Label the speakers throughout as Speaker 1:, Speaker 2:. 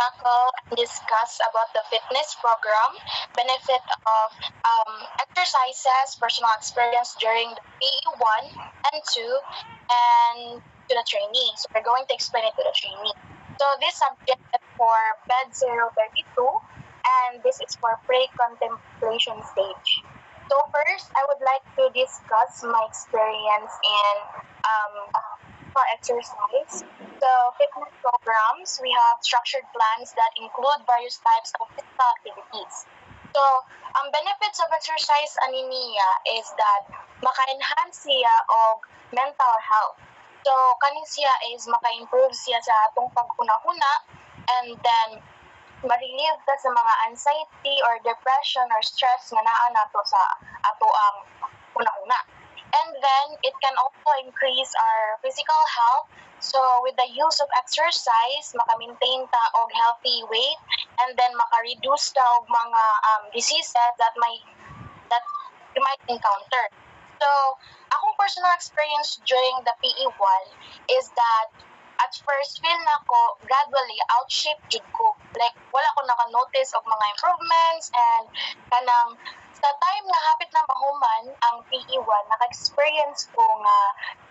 Speaker 1: tackle and discuss about the fitness program, benefit of exercises, personal experience during the PE1 and 2, and to the trainee. So we're going to explain it to the trainee. So this subject is for PED 032, and this is for pre-contemplation stage. So first, I would like to discuss my experience in for exercise. So fitness programs, we have structured plans that include various types of physical activities. So, ang benefits of exercise ani niya is that maka-enhance siya og mental health. So, kani siya is maka-improve siya sa atong pag-una-huna, and then ma-relieve ta sa mga anxiety or depression or stress nga naa nato sa ato ang una-una. And then it can also increase our physical health. So with the use of exercise, maka-maintain ta og healthy weight, and then maka-reduce ta og mga diseases that you might encounter. So akong personal experience during the PE1 is that at first feel na ko gradually outshape jud ko. Like wala ko naka-notice og mga improvements, and kanang sa time nga hapit na mahuman ang PE1, naka-experience ko nga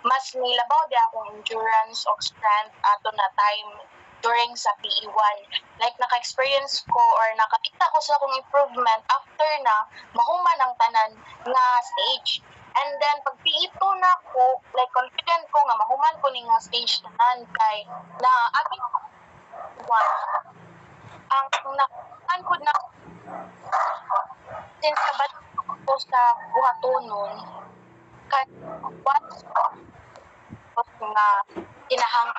Speaker 1: mas nilabaw di akong endurance o strength ato na time during sa PE1. Like naka-experience ko or nakakita ko sa akong improvement after na mahuman ang tanan nga stage. And then pag PE2 na ko, like confident ko nga mahuman ko ning nga stage tanan kay na aging one ang nakuhan ko na since kabat ko sa buhatonon kay once ko nga kinahang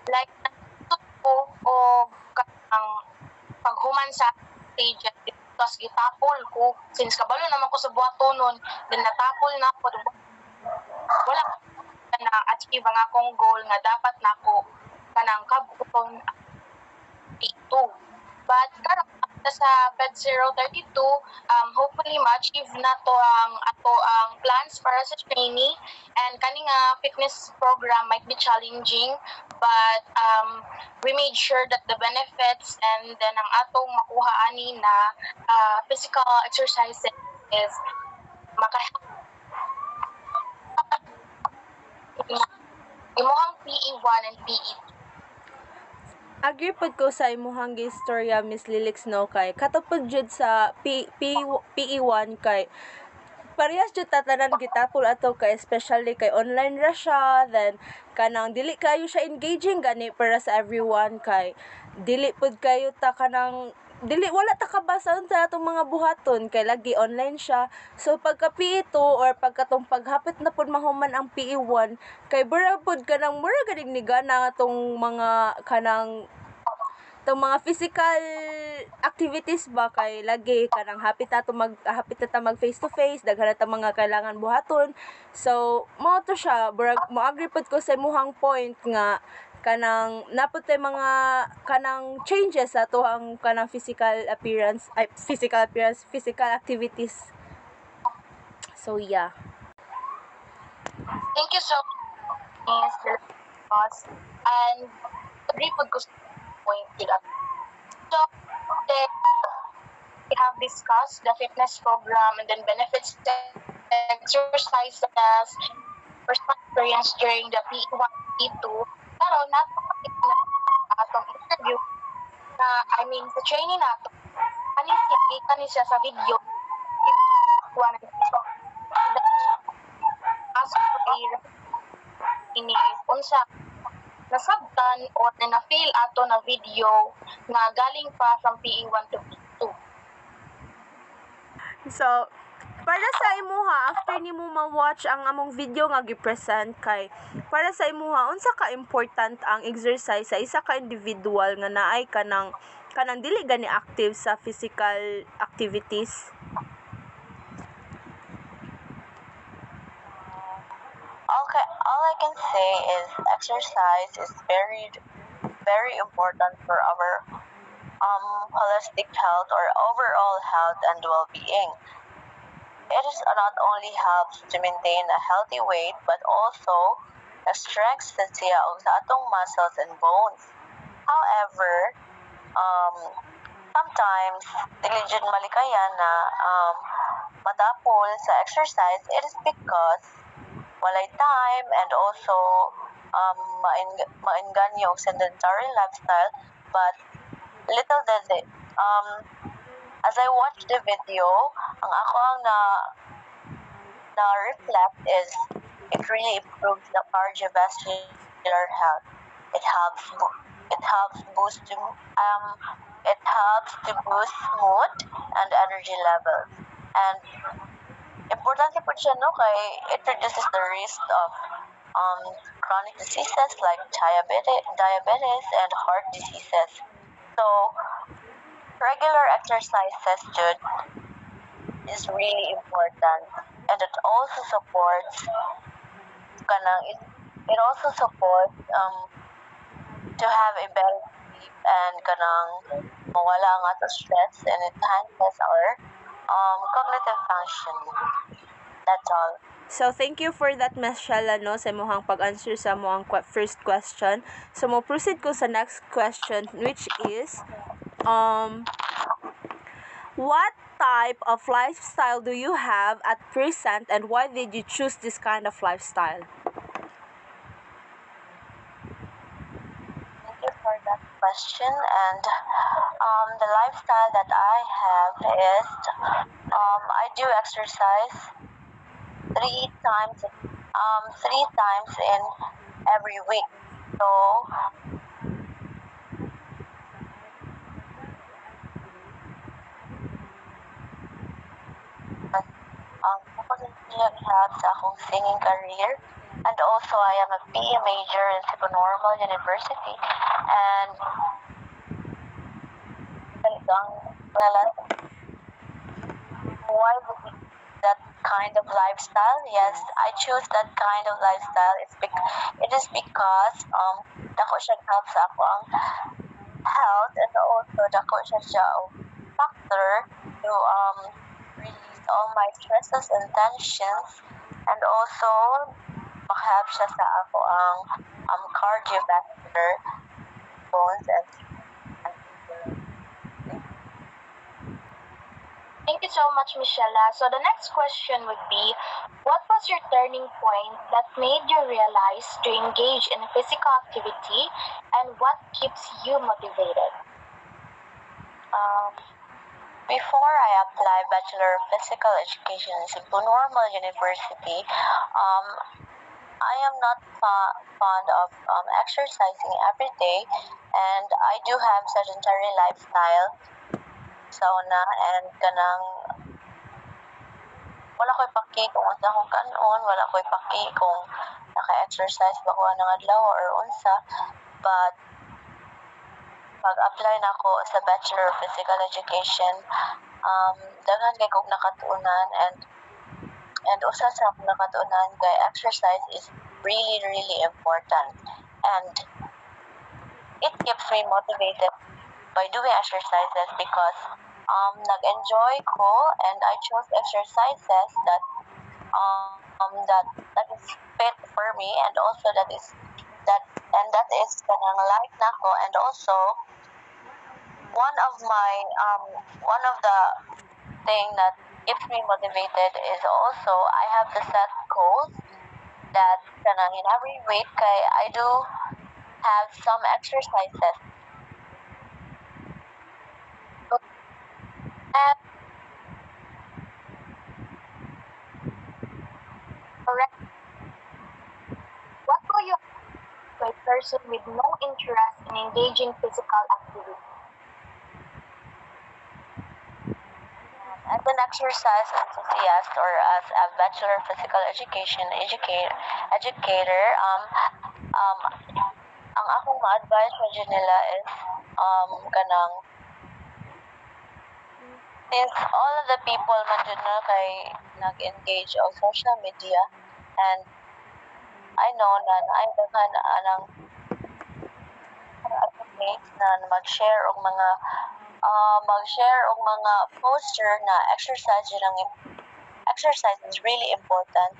Speaker 1: like natuto ko o kanang paghuman sa stage tapos gitapol ko since kabalo naman ko sa buhatonon, then natapol na ko, wala na achieve ang akong goal nga dapat nako kanang kabuton P2. But karon sa PED 032, hopefully ma-achieve na to ang ato ang plans para sa trainee, and kani nga fitness program might be challenging, but we made sure that the benefits and then ang atong makuha ani na physical exercises is maka-help imuhang PE1 and PE2.
Speaker 2: Agree pod ko sa imuhang gistorya, Miss Lilix, no, kay katapod jud sa PE1 kay parehas jud tatanan gitapol ato kay especially kay online ra siya, then kanang dili kayo siya engaging gani para sa everyone kay dili pod kayo ta kanang dili wala ta kabasa sa atong mga buhaton kay lagi online siya. So pagka PE2 or pagkatong paghapit na pod mahuman ang PE1 kay bura pod kanang mura ganing ni gana atong mga kanang tong mga physical activities ba kay lagi kanang hapit na mag face to face, daghan ta mga kailangan buhaton. So mao to siya, mo agree pod ko sa imuhang point nga kanang napod tay mga kanang changes sa to ang kanang physical activities. So yeah.
Speaker 1: Thank you so much, Miss, and agree pod ko sa point nila. So, we have discussed the fitness program and then benefits exercises, personal experience during the PE1, PE2. Pero napakit na atong interview na, I mean, sa training nato, kani siya sa video, one and ask for ini unsa nasabtan o na-feel ato na video nga galing pa from PE1 to PE2.
Speaker 2: So, para sa imuha, after nimo ma-watch ang among video nga gi-present kay, para sa imuha, unsa ka important ang exercise sa isa ka individual nga naay kanang dili gani active sa physical activities?
Speaker 3: Okay, all I can say is exercise is very important for our holistic health or overall health and well-being. It is not only helps to maintain a healthy weight but also strengthens siya og sa atong muscles and bones. However, um, sometimes dili jud malikayan na matapol sa exercise. It is because walay time and also mainganyo og sedentary lifestyle. But little did it, as I watched the video, ang ako ang na reflect is it really improves the cardiovascular health. It helps boost it helps to boost mood and energy levels. And importante po siya no kay it reduces the risk of chronic diseases like diabetes and heart diseases. So regular exercises should is really important, and it also supports it also supports to have a better sleep and kanang mawala ang ato stress, and it enhances our cognitive function. That's all.
Speaker 2: So, thank you for that, Ms. Shala, no, sa mohang pag-answer sa mohang first question. So, mo proceed ko sa next question, which is, what type of lifestyle do you have at present, and why did you choose this kind of lifestyle?
Speaker 3: Thank you for that question. And the lifestyle that I have is I do exercise three times in every week. So help sa akong singing career. And also, I am a PE major in Cebu Normal University. And why would we that kind of lifestyle? Yes, I choose that kind of lifestyle. It is because dako siya help sa ako ang health, and also dako siya factor to release all my stresses and tensions, and also makahelp siya sa ako ang cardiovascular bones and
Speaker 1: Thank you so much, Michelle. So the next question would be, what was your turning point that made you realize to engage in physical activity, and what keeps you motivated?
Speaker 3: Before I applied Bachelor of Physical Education in Cebu Normal University, I am not fond of exercising every day, and I do have sedentary lifestyle. Sauna and kanang wala ko'y paki kung unsa akong kanon, wala ko'y paki kung naka-exercise ba ko ng adlaw or unsa. But pag-apply na ako sa Bachelor of Physical Education, daghan kay kog nakatuunan, and usa sa akong nakatuunan kay exercise is really, really important. And it keeps me motivated by doing exercises because nag-enjoy ko, and I chose exercises that is fit for me, and also that is kanang light nako. And also one of the thing that keeps me motivated is also I have to set goals that kanang in every week kay I do have some exercises. And
Speaker 1: Correct. What do you to a person with no interest in engaging physical activity?
Speaker 3: as an exercise enthusiast or as a Bachelor of Physical Education educator, ang akong ma-advise sa nila is kanang since all of the people man dyan na kay nag-engage on social media, and I know na ay daghan anang advocates na mag-share og mga poster na exercise is really important,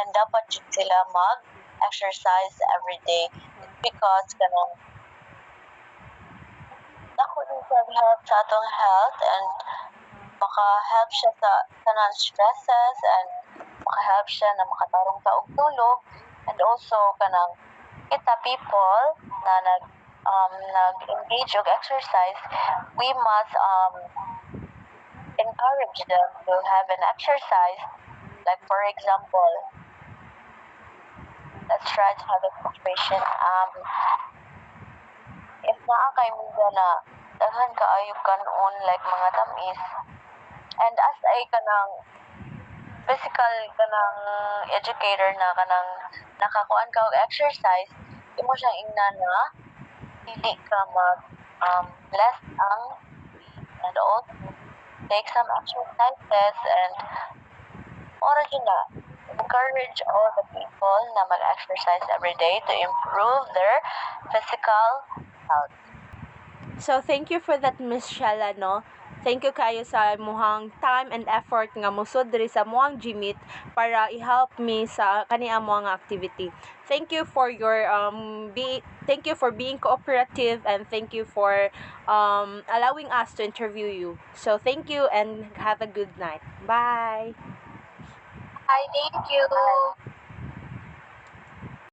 Speaker 3: and dapat jud sila mag-exercise every day because kanang makapag-help sa atong health and maka-help siya sa kanang stresses and maka-help siya na makatarong sa og tulog and also kanang kita people na nag-engage og exercise, we must encourage them to have an exercise. Like for example, let's try to have a situation. If naa kay mga na daghan kaayo kanon like mga tamis and as ay kanang physical kanang educator na kanang nakakuan ka og exercise, imo siyang ingnan na dili ka mag less ang and also take some exercises and na encourage all the people na mag-exercise every day to improve their physical health.
Speaker 2: So thank you for that, Miss Shella, no? Thank you kayo sa muhang time and effort nga musod diri sa muhang gymit para i-help me sa kaniya muhang activity. Thank you for your thank you for being cooperative and thank you for allowing us to interview you. So thank you and have a good night. Bye.
Speaker 1: Hi, thank you.